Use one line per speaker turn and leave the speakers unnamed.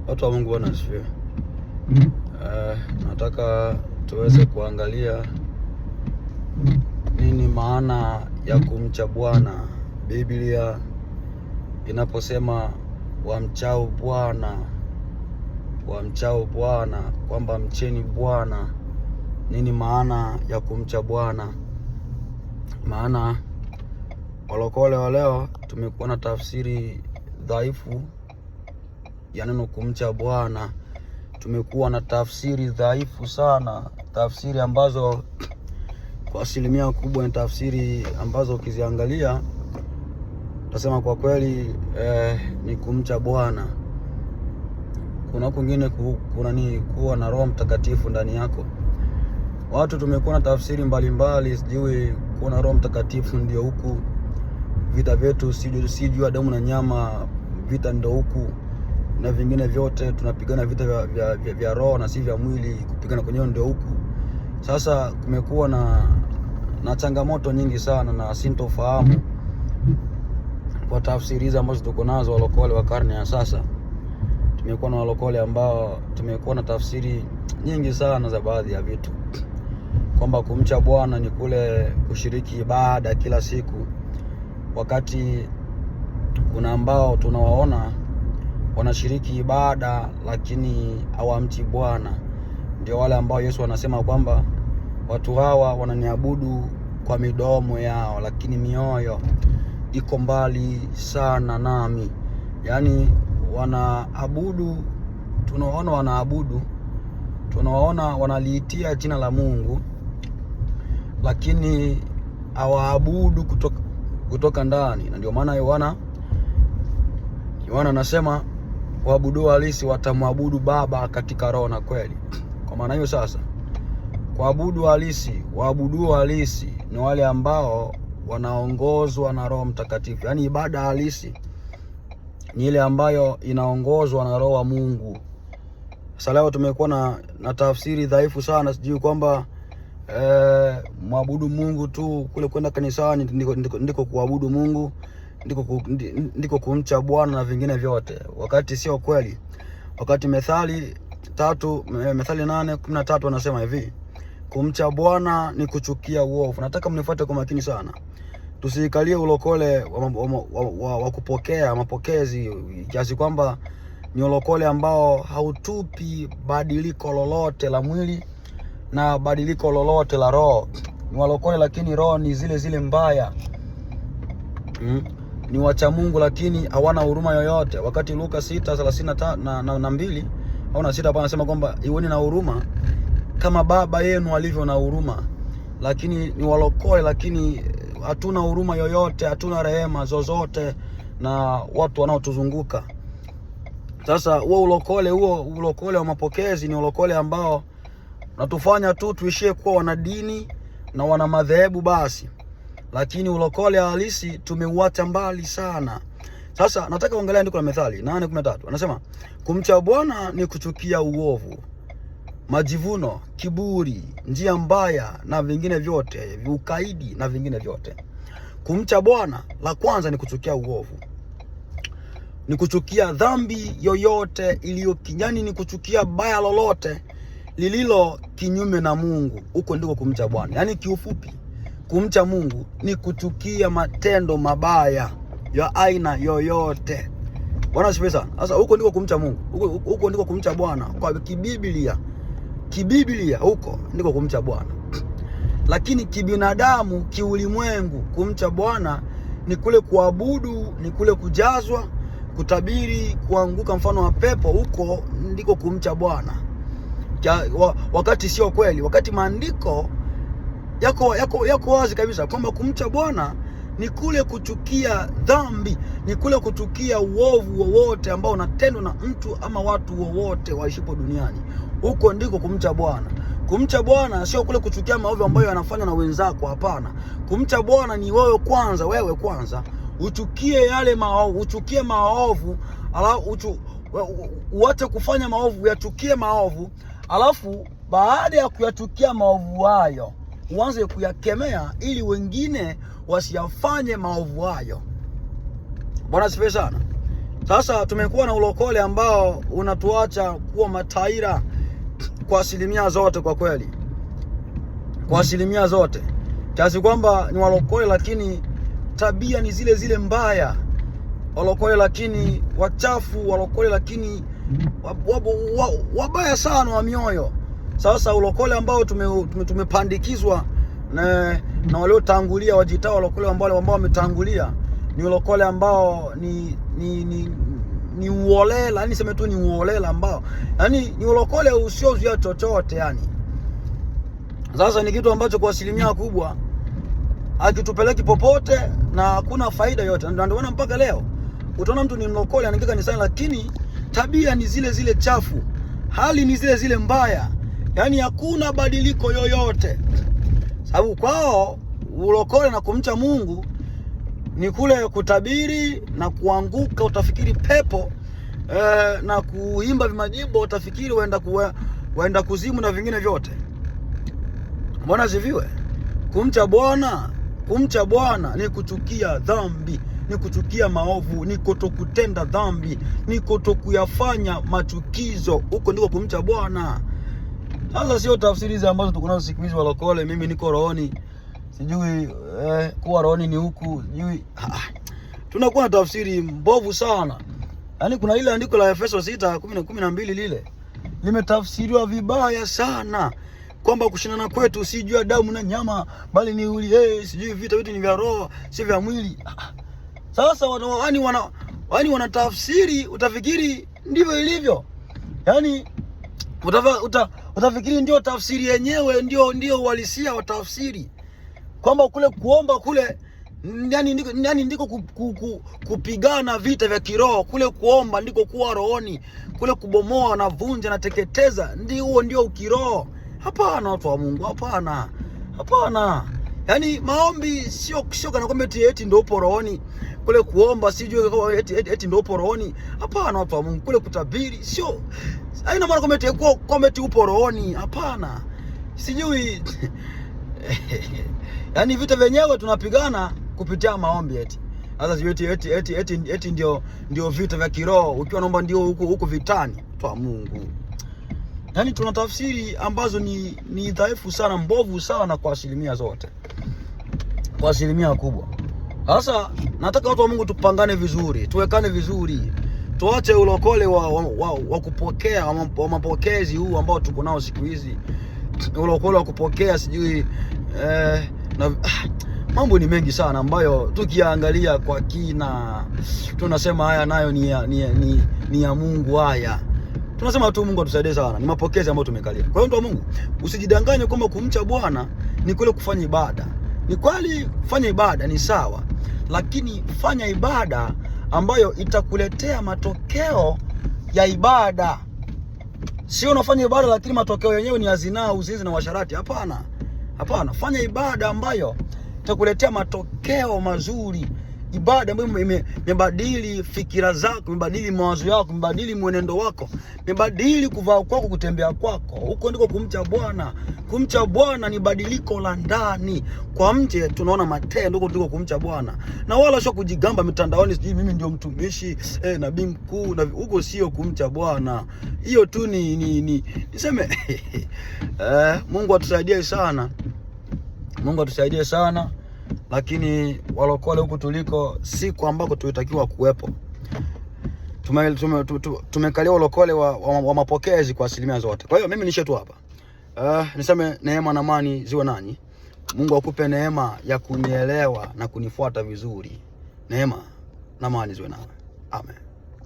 Watu wa Mungu, Bwana asifiwe. Nataka tuweze kuangalia nini maana ya kumcha Bwana. Biblia inaposema wamchao Bwana, kwamba mcheni Bwana, nini maana ya kumcha Bwana? Maana walokole wa leo tumekuwa na tafsiri dhaifu ya neno kumcha Bwana. Tumekuwa na tafsiri dhaifu sana, tafsiri ambazo kwa asilimia kubwa ni tafsiri ambazo ukiziangalia utasema kwa kweli ni kumcha Bwana. Kuna kwingine kuwa na Roho Mtakatifu ndani yako. Watu tumekuwa na tafsiri mbalimbali, sijui kuwa na Roho Mtakatifu ndio huku, vita vyetu si juu ya damu na nyama, vita ndio huku, na vingine vyote tunapigana vita vya roho na si vya mwili, kupigana kwenyewe ndio huku. Sasa kumekuwa na changamoto nyingi sana na sintofahamu kwa tafsiri hizi ambazo tuko nazo walokole wa karne ya sasa. Tumekuwa na walokole ambao tumekuwa na tafsiri nyingi sana za baadhi ya vitu, kwamba kumcha Bwana ni kule kushiriki ibada kila siku, wakati kuna ambao tunawaona wanashiriki ibada lakini hawamchi Bwana. Ndio wale ambao Yesu anasema kwamba watu hawa wananiabudu kwa midomo yao, lakini mioyo iko mbali sana nami. Yaani wanaabudu, tunawaona wanaliitia jina la Mungu, lakini hawaabudu kutoka ndani. Na ndio maana Yohana anasema waabudu halisi watamwabudu Baba katika roho na kweli. Kwa maana hiyo sasa, waabudu halisi ni wale ambao wanaongozwa na Roho Mtakatifu. Yaani ibada halisi ni ile ambayo inaongozwa na Roho wa Mungu. Sasa leo tumekuwa na tafsiri dhaifu sana, sijui kwamba mwabudu Mungu tu kule kwenda kanisani ndiko kuabudu Mungu, ndiko kumcha Bwana na vingine vyote, wakati sio kweli. Wakati Methali 8:13 anasema hivi, kumcha Bwana ni kuchukia uovu. Nataka mnifuate kwa makini sana, tusikalie ulokole wa kupokea mapokezi kiasi kwamba ni ulokole ambao hautupi badiliko lolote la mwili na badiliko lolote la roho. Ni walokole lakini roho ni zile mbaya. Ni wacha Mungu lakini hawana huruma yoyote. Wakati Luka 6:32 au na 6 hapa anasema kwamba iweni na huruma kama Baba yenu alivyo na huruma. Lakini ni walokole lakini hatuna huruma yoyote, hatuna rehema zozote na watu wanaotuzunguka. Sasa huo ulokole wa mapokezi ni ulokole ambao natufanya tu tuishie kuwa wanadini na wana madhehebu basi, lakini ulokole halisi tumeuacha mbali sana. Sasa nataka kuangalia andiko la Methali 8:13. Anasema kumcha Bwana ni kuchukia uovu, majivuno, kiburi, njia mbaya na vingine vyote, ukaidi na vingine vyote. Kumcha Bwana, la kwanza ni kuchukia uovu, ni kuchukia dhambi yoyote iliyo kinyani, ni kuchukia baya lolote lililo kinyume na Mungu. Huko ndiko kumcha Bwana. Yaani kiufupi, kumcha Mungu ni kuchukia matendo mabaya ya aina yoyote. Bwana asifiwe sana. Sasa huko ndiko kumcha Mungu. Huko ndiko kumcha Bwana kwa kibiblia huko ndiko kumcha Bwana. Lakini kibinadamu, kiulimwengu, kumcha Bwana ni kule kuabudu, ni kule kujazwa, kutabiri, kuanguka mfano wa pepo. Huko ndiko kumcha Bwana. Wakati sio kweli, wakati maandiko yako wazi kabisa kwamba kumcha Bwana ni kule kuchukia dhambi, ni kule kuchukia uovu wowote ambao unatendwa na mtu ama watu wowote waishipo duniani. Huko ndiko kumcha Bwana. Kumcha Bwana sio kule kuchukia maovu ambayo yanafanywa na wenzako, hapana. Kumcha Bwana ni wewe kwanza uchukie uchukie maovu, alafu uache kufanya maovu, yachukie maovu, alafu baada ya kuyachukia maovu hayo uanze kuyakemea ili wengine wasiyafanye maovu hayo. Bwana asifiwe sana. Sasa tumekuwa na ulokole ambao unatuacha kuwa mataira kwa asilimia zote, kwa kweli, kwa asilimia zote, kiasi kwamba ni walokole lakini tabia ni zile zile mbaya, walokole lakini wachafu, walokole lakini wabaya sana wa mioyo. Sasa ulokole ambao tumepandikizwa na waliotangulia, wajitao walokole ambao wametangulia, ni ulokole ambao ni uolela, yani sema tu ni uolela ambao yani ni ulokole usiozuia chochote yani. Sasa ni kitu ambacho kwa asilimia kubwa akitupeleki popote na hakuna faida yote. Ndio maana mpaka leo utaona mtu ni mlokole anaingia kanisani, lakini tabia ni zile zile chafu, hali ni zile zile mbaya, yani hakuna badiliko yoyote. Sababu kwao ulokole na kumcha Mungu ni kule kutabiri na kuanguka, utafikiri pepo, na kuimba vimajimbo utafikiri waenda kuzimu na vingine vyote. Mbona ziviwe? Kumcha Bwana ni kuchukia dhambi, ni kuchukia maovu, ni kutokutenda dhambi, ni kutokuyafanya machukizo. Huko ndiko kumcha Bwana. Sasa sio tafsiri hizi ambazo tuko nazo siku hizi walokole, mimi niko rohoni, sijui kuwa rohoni ni huku, sijui tunakuwa na tafsiri mbovu sana. Yaani kuna ile andiko la Efeso 6:12 lile limetafsiriwa vibaya sana, kwamba kushindana kwetu si juu ya damu na nyama, bali ni sijui vita vitu ni vya roho, si vya mwili. Sasa wanatafsiri, utafikiri ndivyo ilivyo. Yaani utafikiri ndio tafsiri yenyewe, ndio uhalisia wa tafsiri, kwamba kule kuomba kule yani ndiko kupigana vita vya kiroho, kule kuomba ndiko kuwa rohoni, kule kubomoa na vunja na teketeza ndio ukiroho. Hapana, watu wa Mungu, hapana. Yani maombi sio kana kwamba eti ndio upo rohoni, kule kuomba sijui eti ndio upo rohoni. Hapana, watu wa Mungu, kule kutabiri sio haina maana kwamba eti upo rohoni. Hapana, sijui yani vita vyenyewe tunapigana kupitia maombi eti. Sasa sijui eti ndio vita vya kiroho, ukiwa naomba ndio huko vitani. Watu wa Mungu, yani tuna tafsiri ambazo ni dhaifu sana, mbovu sana kwa asilimia zote, kwa asilimia kubwa. Sasa nataka watu wa Mungu tupangane vizuri, tuwekane vizuri, tuache ulokole wa kupokea, wa mapokezi huu ambao tuko nao siku hizi, ulokole wa kupokea sijui mambo ni mengi sana ambayo tukiangalia kwa kina tunasema haya nayo ni ya Mungu. Haya tunasema tu Mungu atusaidie sana, ni mapokezi ambayo tumekalia. Kwa hiyo mtu wa Mungu, usijidanganye kwamba kumcha Bwana ni kule kufanya ibada. Ni kweli kufanya ibada ni sawa, lakini fanya ibada ambayo itakuletea matokeo ya ibada. Sio unafanya ibada lakini matokeo yenyewe ni hazina, uzinzi na washarati. Hapana, fanya ibada ambayo itakuletea matokeo mazuri. Ibada ambayo imebadili fikira zako, imebadili mawazo yako, imebadili mwenendo wako, imebadili kuvaa kwako, kutembea kwako. Huko ndiko kumcha Bwana. Kumcha Bwana ni badiliko la ndani. Kwa mje tunaona matendo, huko ndiko kumcha Bwana. Na wala sio kujigamba mitandaoni sijui mimi ndio mtumishi, nabii mkuu, na huko sio kumcha Bwana. Hiyo tu niseme Mungu atusaidie sana. Mungu atusaidie sana. Lakini walokole huku tuliko siku ambako tulitakiwa kuwepo. Tumekalia ulokole wa mapokezi kwa asilimia zote. Kwa hiyo mimi nishe tu hapa. Niseme neema na amani ziwe nanyi. Mungu akupe neema ya kunielewa na kunifuata vizuri. Neema na amani ziwe nawe. Amen.